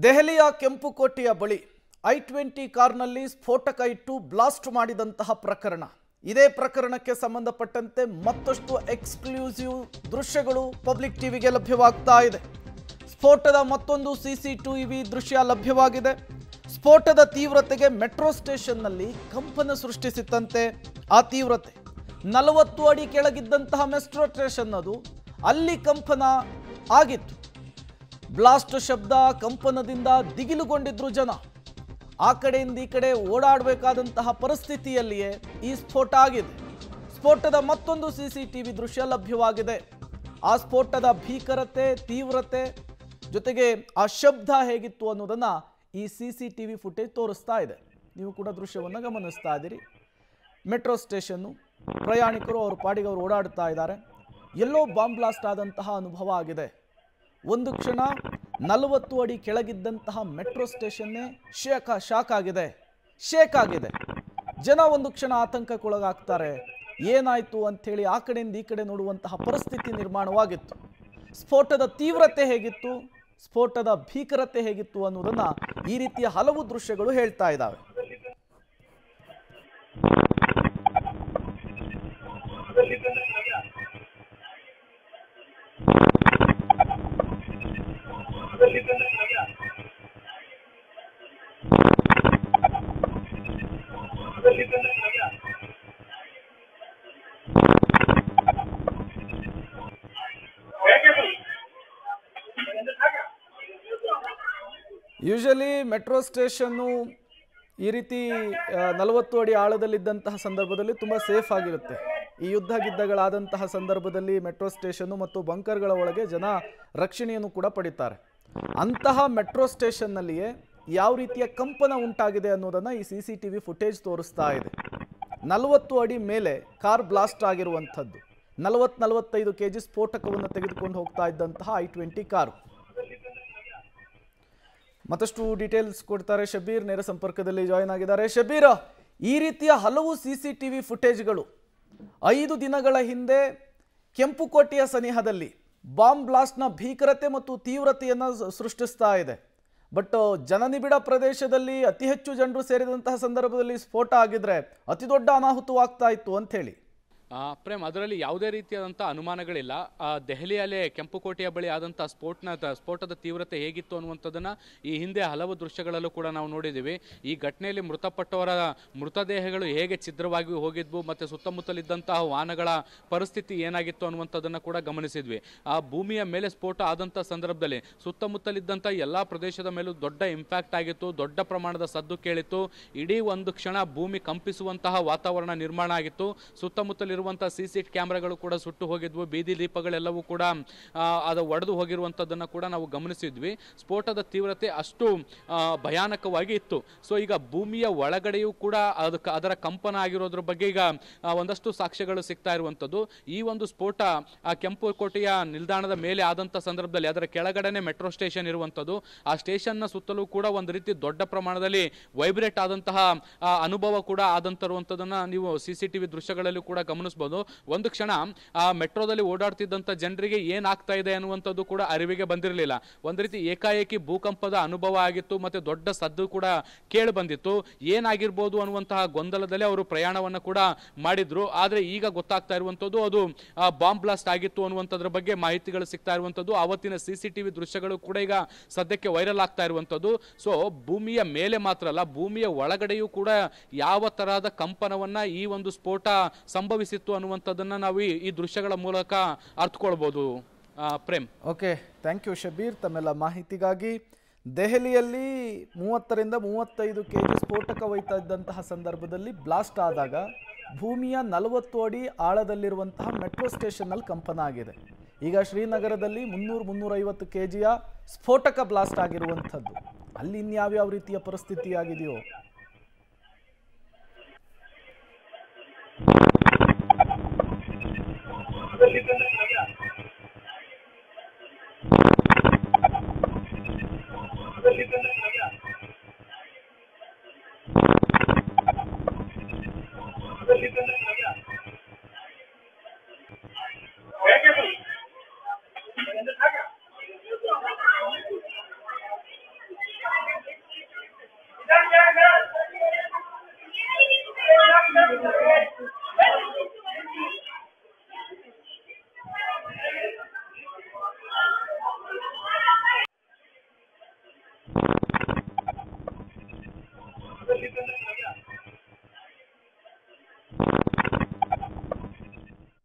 ದೆಹಲಿಯ ಕೆಂಪುಕೋಟೆಯ ಬಳಿ i20 ಕಾರ್ನಲ್ಲಿ ಸ್ಫೋಟಕ ಇಟ್ಟು ಬ್ಲಾಸ್ಟ್ ಮಾಡಿದಂತಹ ಪ್ರಕರಣ. ಇದೇ ಪ್ರಕರಣಕ್ಕೆ ಸಂಬಂಧಪಟ್ಟಂತೆ ಮತ್ತಷ್ಟು ಎಕ್ಸ್ಕ್ಲೂಸಿವ್ ದೃಶ್ಯಗಳು ಪಬ್ಲಿಕ್ ಟಿವಿಗೆ ಲಭ್ಯವಾಗ್ತಾ ಇದೆ. ಸ್ಫೋಟದ ಮತ್ತೊಂದು ಸಿಸಿಟಿವಿ ದೃಶ್ಯ ಲಭ್ಯವಾಗಿದೆ. ಸ್ಫೋಟದ ತೀವ್ರತೆಗೆ ಮೆಟ್ರೋ ಸ್ಟೇಷನ್ನಲ್ಲಿ ಕಂಪನ ಸೃಷ್ಟಿಸಿತ್ತಂತೆ. ಆ ತೀವ್ರತೆ 40 ಅಡಿ ಕೆಳಗಿದ್ದಂತಹ ಮೆಟ್ರೋ ಸ್ಟೇಷನ್ ಅದು ಅಲ್ಲಿ ಕಂಪನ ಆಗಿತ್ತು. ಬ್ಲಾಸ್ಟ್ ಶಬ್ದ ಕಂಪನದಿಂದ ದಿಗಿಲುಗೊಂಡಿದ್ರು ಜನ. ಆ ಕಡೆಯಿಂದ ಈ ಕಡೆ ಓಡಾಡಬೇಕಾದಂತಹ ಪರಿಸ್ಥಿತಿಯಲ್ಲಿಯೇ ಈ ಸ್ಫೋಟ ಆಗಿದೆ. ಸ್ಫೋಟದ ಮತ್ತೊಂದು ಸಿಸಿಟಿವಿ ದೃಶ್ಯ ಲಭ್ಯವಾಗಿದೆ. ಆ ಸ್ಫೋಟದ ಭೀಕರತೆ, ತೀವ್ರತೆ ಜೊತೆಗೆ ಆ ಶಬ್ದ ಹೇಗಿತ್ತು ಅನ್ನೋದನ್ನ ಈ ಸಿಸಿಟಿವಿ ಫುಟೇಜ್ ತೋರಿಸ್ತಾ ಇದೆ. ನೀವು ಕೂಡ ದೃಶ್ಯವನ್ನು ಗಮನಿಸ್ತಾ ಇದ್ದೀರಿ. ಮೆಟ್ರೋ ಸ್ಟೇಷನ್ನು, ಪ್ರಯಾಣಿಕರು ಅವ್ರ ಪಾಡಿಗೆ ಅವರು ಓಡಾಡ್ತಾ ಇದ್ದಾರೆ. ಎಲ್ಲೋ ಬಾಂಬ್ ಬ್ಲಾಸ್ಟ್ ಆದಂತಹ ಅನುಭವ ಆಗಿದೆ. ಒಂದು ಕ್ಷಣ 40 ಅಡಿ ಕೆಳಗಿದ್ದಂತಹ ಮೆಟ್ರೋ ಸ್ಟೇಷನ್ನೇ ಶಾಕ್ ಆಗಿದೆ. ಜನ ಒಂದು ಕ್ಷಣ ಆತಂಕಕ್ಕೊಳಗಾಗ್ತಾರೆ. ಏನಾಯಿತು ಅಂಥೇಳಿ ಆ ಕಡೆಯಿಂದ ಈ ಕಡೆ ನೋಡುವಂತಹ ಪರಿಸ್ಥಿತಿ ನಿರ್ಮಾಣವಾಗಿತ್ತು. ಸ್ಫೋಟದ ತೀವ್ರತೆ ಹೇಗಿತ್ತು, ಸ್ಫೋಟದ ಭೀಕರತೆ ಹೇಗಿತ್ತು ಅನ್ನೋದನ್ನ ಈ ರೀತಿಯ ಹಲವು ದೃಶ್ಯಗಳು ಹೇಳ್ತಾ ಇದ್ದಾವೆ. ಯೂಶಲಿ ಮೆಟ್ರೋ ಸ್ಟೇಷನ್ನು ಈ ರೀತಿ 40 ಅಡಿ ಆಳದಲ್ಲಿದ್ದಂತಹ ಸಂದರ್ಭದಲ್ಲಿ ತುಂಬ ಸೇಫ್ ಆಗಿರುತ್ತೆ. ಈ ಯುದ್ಧ ಗಿದ್ದಗಳಾದಂತಹ ಸಂದರ್ಭದಲ್ಲಿ ಮೆಟ್ರೋ ಸ್ಟೇಷನ್ನು ಮತ್ತು ಬಂಕರ್ಗಳ ಒಳಗೆ ಜನ ರಕ್ಷಣೆಯನ್ನು ಕೂಡ ಪಡಿತಾರೆ. ಅಂತಹ ಮೆಟ್ರೋ ಸ್ಟೇಷನ್ನಲ್ಲಿಯೇ ಯಾವ ರೀತಿಯ ಕಂಪನ ಉಂಟಾಗಿದೆ ಅನ್ನೋದನ್ನು ಈ ಸಿಸಿಟಿವಿ ಫುಟೇಜ್ ತೋರಿಸ್ತಾ ಇದೆ. 40 ಅಡಿ ಮೇಲೆ ಕಾರ್ ಬ್ಲಾಸ್ಟ್ ಆಗಿರುವಂಥದ್ದು. 40-45 kg ಸ್ಫೋಟಕವನ್ನು ತೆಗೆದುಕೊಂಡು ಹೋಗ್ತಾ ಇದ್ದಂತಹ i20 ಕಾರು. ಮತ್ತಷ್ಟು ಡೀಟೇಲ್ಸ್ ಕೊಡ್ತಾರೆ ಶಬೀರ್, ನೇರ ಸಂಪರ್ಕದಲ್ಲಿ ಜಾಯಿನ್ ಆಗಿದ್ದಾರೆ. ಶಬೀರ್, ಈ ರೀತಿಯ ಹಲವು ಸಿಸಿಟಿವಿ ಫುಟೇಜ್ಗಳು 5 ದಿನಗಳ ಹಿಂದೆ ಕೆಂಪುಕೋಟೆಯ ಸನಿಹದಲ್ಲಿ ಬಾಂಬ್ ಬ್ಲಾಸ್ಟ್ನ ಭೀಕರತೆ ಮತ್ತು ತೀವ್ರತೆಯನ್ನು ಸೃಷ್ಟಿಸ್ತಾ ಇದೆ. ಬಟ್ ಜನನಿಬಿಡ ಪ್ರದೇಶದಲ್ಲಿ ಅತಿ ಹೆಚ್ಚು ಜನರು ಸೇರಿದಂತಹ ಸಂದರ್ಭದಲ್ಲಿ ಸ್ಫೋಟ ಆಗಿದ್ರೆ ಅತಿ ದೊಡ್ಡ ಅನಾಹುತವಾಗ್ತಾ ಇತ್ತು ಅಂತ ಹೇಳಿ. ಪ್ರೇಮ್, ಅದರಲ್ಲಿ ಯಾವುದೇ ರೀತಿಯಾದಂಥ ಅನುಮಾನಗಳಿಲ್ಲ. ದೆಹಲಿಯಲ್ಲೇ ಕೆಂಪುಕೋಟೆಯ ಬಳಿ ಆದಂಥ ಸ್ಫೋಟದ ತೀವ್ರತೆ ಹೇಗಿತ್ತು ಅನ್ನುವಂಥದ್ದನ್ನು ಈ ಹಿಂದೆ ಹಲವು ದೃಶ್ಯಗಳಲ್ಲೂ ಕೂಡ ನಾವು ನೋಡಿದ್ದೀವಿ. ಈ ಘಟನೆಯಲ್ಲಿ ಮೃತಪಟ್ಟವರ ಮೃತದೇಹಗಳು ಹೇಗೆ ಛಿದ್ರವಾಗಿ ಹೋಗಿದ್ವು ಮತ್ತು ಸುತ್ತಮುತ್ತಲಿದ್ದಂತಹ ವಾಹನಗಳ ಪರಿಸ್ಥಿತಿ ಏನಾಗಿತ್ತು ಅನ್ನುವಂಥದ್ದನ್ನು ಕೂಡ ಗಮನಿಸಿದ್ವಿ. ಆ ಭೂಮಿಯ ಮೇಲೆ ಸ್ಫೋಟ ಆದಂಥ ಸಂದರ್ಭದಲ್ಲಿ ಸುತ್ತಮುತ್ತಲಿದ್ದಂಥ ಎಲ್ಲ ಪ್ರದೇಶದ ಮೇಲೂ ದೊಡ್ಡ ಇಂಪ್ಯಾಕ್ಟ್ ಆಗಿತ್ತು. ದೊಡ್ಡ ಪ್ರಮಾಣದ ಸದ್ದು ಕೇಳಿತ್ತು. ಇಡೀ ಒಂದು ಕ್ಷಣ ಭೂಮಿ ಕಂಪಿಸುವಂತಹ ವಾತಾವರಣ ನಿರ್ಮಾಣ ಆಗಿತ್ತು. ಸುತ್ತಮುತ್ತಲಿರುವಂತಹ ಸಿಸಿ ಕ್ಯಾಮೆರಾಗಳು ಕೂಡ ಸುಟ್ಟು ಹೋಗಿದ್ವು. ಬೀದಿ ದೀಪಗಳೆಲ್ಲವೂ ಕೂಡ ಅದು ಒಡೆದು ಹೋಗಿರುವಂಥದ್ದನ್ನು ಕೂಡ ನಾವು ಗಮನಿಸಿದ್ವಿ. ಸ್ಫೋಟದ ತೀವ್ರತೆ ಅಷ್ಟು ಭಯಾನಕವಾಗಿ ಇತ್ತು. ಸೊ ಈಗ ಭೂಮಿಯ ಒಳಗಡೆಯೂ ಕೂಡ ಅದರ ಕಂಪನ ಆಗಿರೋದ್ರ ಬಗ್ಗೆ ಈಗ ಒಂದಷ್ಟು ಸಾಕ್ಷ್ಯಗಳು ಸಿಗ್ತಾ ಇರುವಂಥದ್ದು. ಈ ಒಂದು ಸ್ಫೋಟ ಕೆಂಪುಕೋಟೆಯ ನಿಲ್ದಾಣದ ಮೇಲೆ ಆದಂಥ ಸಂದರ್ಭದಲ್ಲಿ ಅದರ ಕೆಳಗಡೆನೆ ಮೆಟ್ರೋ ಸ್ಟೇಷನ್ ಇರುವಂಥದ್ದು. ಆ ಸ್ಟೇಷನ್ನ ಸುತ್ತಲೂ ಕೂಡ ಒಂದು ರೀತಿ ದೊಡ್ಡ ಪ್ರಮಾಣದಲ್ಲಿ ವೈಬ್ರೇಟ್ ಆದಂತಹ ಅನುಭವ ಕೂಡ ಆದಂತಿರುವಂಥದ್ದನ್ನು ನೀವು ಸಿಸಿಟಿವಿ ದೃಶ್ಯಗಳಲ್ಲಿ ಕೂಡ ಗಮನಿಸಬಹುದು. ಒಂದು ಕ್ಷಣ ಆ ಮೆಟ್ರೋದಲ್ಲಿ ಓಡಾಡ್ತಿದ್ದಂಥ ಜನರಿಗೆ ಏನಾಗ್ತಾ ಇದೆ ಅನ್ನುವಂಥದ್ದು ಕೂಡ ಅರಿವಿಗೆ ಬಂದಿರಲಿಲ್ಲ. ಒಂದು ರೀತಿ ಏಕಾಏಕಿ ಭೂಕಂಪದ ಅನುಭವ ಆಗಿತ್ತು ಮತ್ತು ದೊಡ್ಡ ಸದ್ದು ಕೂಡ ಕೇಳಿ ಬಂದಿತ್ತು. ಏನಾಗಿರ್ಬೋದು ಅನ್ನುವಂತಹ ಗೊಂದಲದಲ್ಲಿ ಅವರು ಪ್ರಯಾಣವನ್ನು ಕೂಡ ಮಾಡಿದ್ರು. ಆದರೆ ಈಗ ಗೊತ್ತಾಗ್ತಾ ಇರುವಂಥದ್ದು ಅದು ಬಾಂಬ್ ಬ್ಲಾಸ್ಟ್ ಆಗಿತ್ತು ಅನ್ನುವಂಥದ್ರ ಬಗ್ಗೆ ಮಾಹಿತಿಗಳು ಸಿಗ್ತಾ ಇರುವಂಥದ್ದು. ಆವತ್ತಿನ ಸಿಸಿಟಿವಿ ದೃಶ್ಯಗಳು ಕೂಡ ಈಗ ಸದ್ಯಕ್ಕೆ ವೈರಲ್ ಆಗ್ತಾ ಇರುವಂಥದ್ದು. ಸೊ ಭೂಮಿಯ ಮೇಲೆ ಮಾತ್ರ ಅಲ್ಲ, ಭೂಮಿಯ ಒಳಗಡೆಯೂ ಕೂಡ ಯಾವ ತರಹದ ಕಂಪನವನ್ನ ಈ ಒಂದು ಸ್ಫೋಟ ಸಂಭವಿಸಿತ್ತು ಅನ್ನುವಂಥದ್ದನ್ನ ನಾವು ಈ ದೃಶ್ಯಗಳ ಮೂಲಕ ಅರ್ಥಕೊಳ್ಬಹುದು. Prem, okay, thank you Shabeer ತಮ್ಮೆಲ್ಲ ಮಾಹಿತಿಗಾಗಿ. ದೆಹಲಿಯಲ್ಲಿ 30-35 kg ಸ್ಫೋಟಕ ಒಯ್ತಾ ಇದ್ದಂತಹ ಸಂದರ್ಭದಲ್ಲಿ ಬ್ಲಾಸ್ಟ್ ಆದಾಗ ಭೂಮಿಯ 40 ಅಡಿ ಆಳದಲ್ಲಿರುವಂತಹ ಮೆಟ್ರೋ ಸ್ಟೇಷನ್ನಲ್ಲಿ ಕಂಪನ ಆಗಿದೆ. ಈಗ ಶ್ರೀನಗರದಲ್ಲಿ 300-350 kgಯ ಸ್ಫೋಟಕ ಬ್ಲಾಸ್ಟ್ ಆಗಿರುವಂಥದ್ದು. ಅಲ್ಲಿ ಇನ್ಯಾವ್ಯಾವ ರೀತಿಯ ಪರಿಸ್ಥಿತಿ ಆಗಿದೆಯೋ.